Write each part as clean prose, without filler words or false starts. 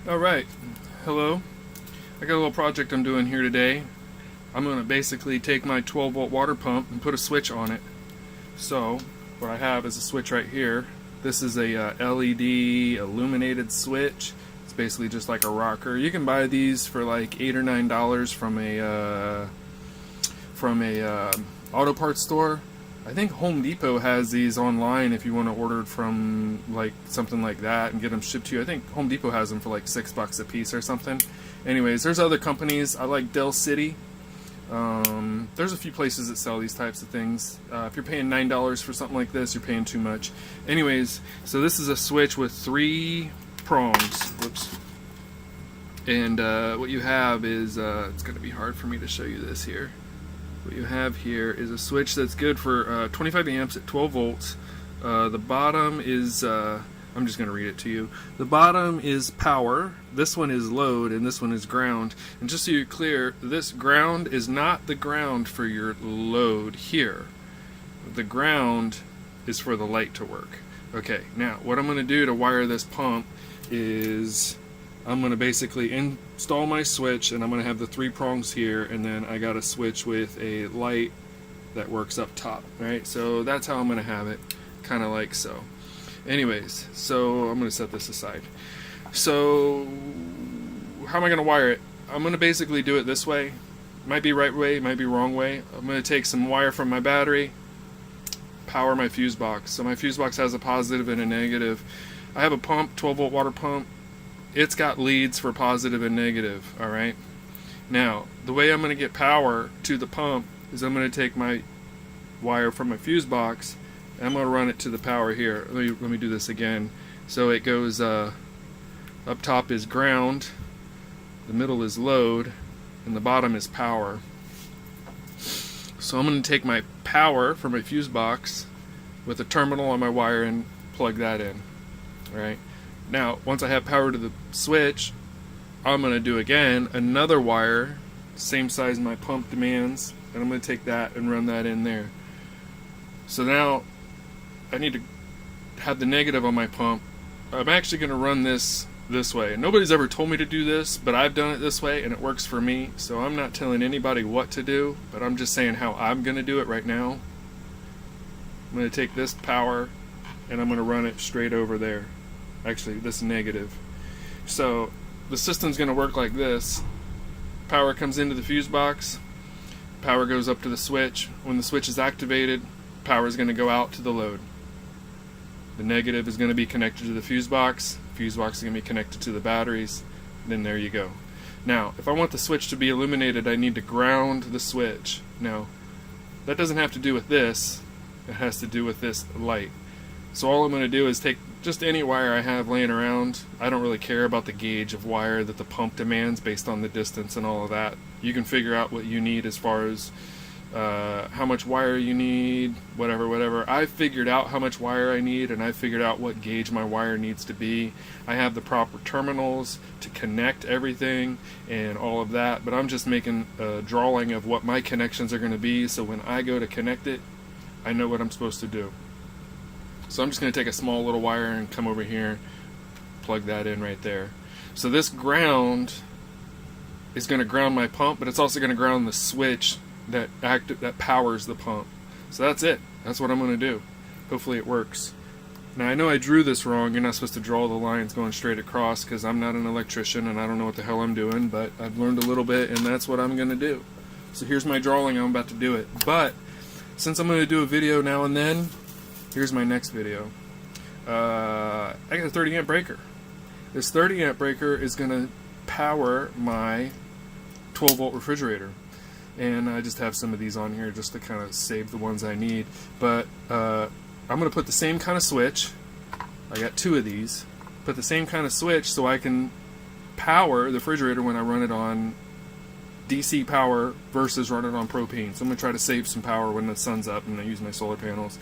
Alright, hello. I got a little project I'm doing here today. I'm going to basically take my 12 volt water pump and put a switch on it. So, what I have is a switch right here. This is a LED illuminated switch. It's basically just like a rocker. You can buy these for like $8 or $9 from a auto parts store. I think Home Depot has these online if you want to order it from like something like that and get them shipped to you. I think Home Depot has them for like $6 a piece or something. Anyways, there's other companies. I like Del City. There's a few places that sell these types of things. If you're paying $9 for something like this, you're paying too much. Anyways, so this is a switch with 3 prongs. Whoops. And what you have is, it's going to be hard for me to show you this here. What you have here is a switch that's good for 25 amps at 12 volts. The bottom is, I'm just going to read it to you. The bottom is power, this one is load, and this one is ground. And just so you're clear, this ground is not the ground for your load here. The ground is for the light to work. Okay, now what I'm going to do to wire this pump is I'm going to basically install my switch, and I'm going to have the 3 prongs here, and then I got a switch with a light that works up top, right? So that's how I'm going to have it, kind of like so. Anyways, so I'm going to set this aside. So how am I going to wire it? I'm going to basically do it this way. Might be right way, might be wrong way. I'm going to take some wire from my battery, power my fuse box. So my fuse box has a positive and a negative. I have a pump, 12 volt water pump. It's got leads for positive and negative, alright? Now, the way I'm going to get power to the pump is I'm going to take my wire from my fuse box and I'm going to run it to the power here. Let me do this again. So it goes, up top is ground, the middle is load, and the bottom is power. So I'm going to take my power from my fuse box with a terminal on my wire and plug that in, alright? Now, once I have power to the switch, I'm going to do again another wire, same size my pump demands, and I'm going to take that and run that in there. So now I need to have the negative on my pump. I'm actually going to run this way. Nobody's ever told me to do this, but I've done it this way and it works for me. So I'm not telling anybody what to do, but I'm just saying how I'm going to do it right now. I'm going to take this power and I'm going to run it straight over there. Actually, this negative. So the system's going to work like this. Power comes into the fuse box, power goes up to the switch. When the switch is activated, power is going to go out to the load. The negative is going to be connected to the fuse box is going to be connected to the batteries. Then there you go. Now, if I want the switch to be illuminated, I need to ground the switch. Now, that doesn't have to do with this, it has to do with this light. So all I'm going to do is take just any wire I have laying around. I don't really care about the gauge of wire that the pump demands based on the distance and all of that. You can figure out what you need as far as how much wire you need, whatever. I've figured out how much wire I need, and I've figured out what gauge my wire needs to be. I have the proper terminals to connect everything and all of that, but I'm just making a drawing of what my connections are going to be, so when I go to connect it, I know what I'm supposed to do. So I'm just going to take a small little wire and come over here, plug that in right there. So this ground is going to ground my pump, but it's also going to ground the switch that powers the pump. So that's it. That's what I'm going to do. Hopefully it works. Now I know I drew this wrong. You're not supposed to draw the lines going straight across because I'm not an electrician and I don't know what the hell I'm doing, but I've learned a little bit and that's what I'm going to do. So here's my drawing. I'm about to do it. But since I'm going to do a video now and then, here's my next video. I got a 30 amp breaker. This 30 amp breaker is going to power my 12 volt refrigerator. And I just have some of these on here just to kind of save the ones I need. But I'm going to put the same kind of switch. I got 2 of these. Put the same kind of switch so I can power the refrigerator when I run it on DC power versus run it on propane. So I'm going to try to save some power when the sun's up and I use my solar panels.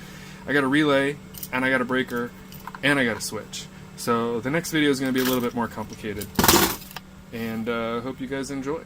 I got a relay, and I got a breaker, and I got a switch. So the next video is going to be a little bit more complicated. And hope you guys enjoy.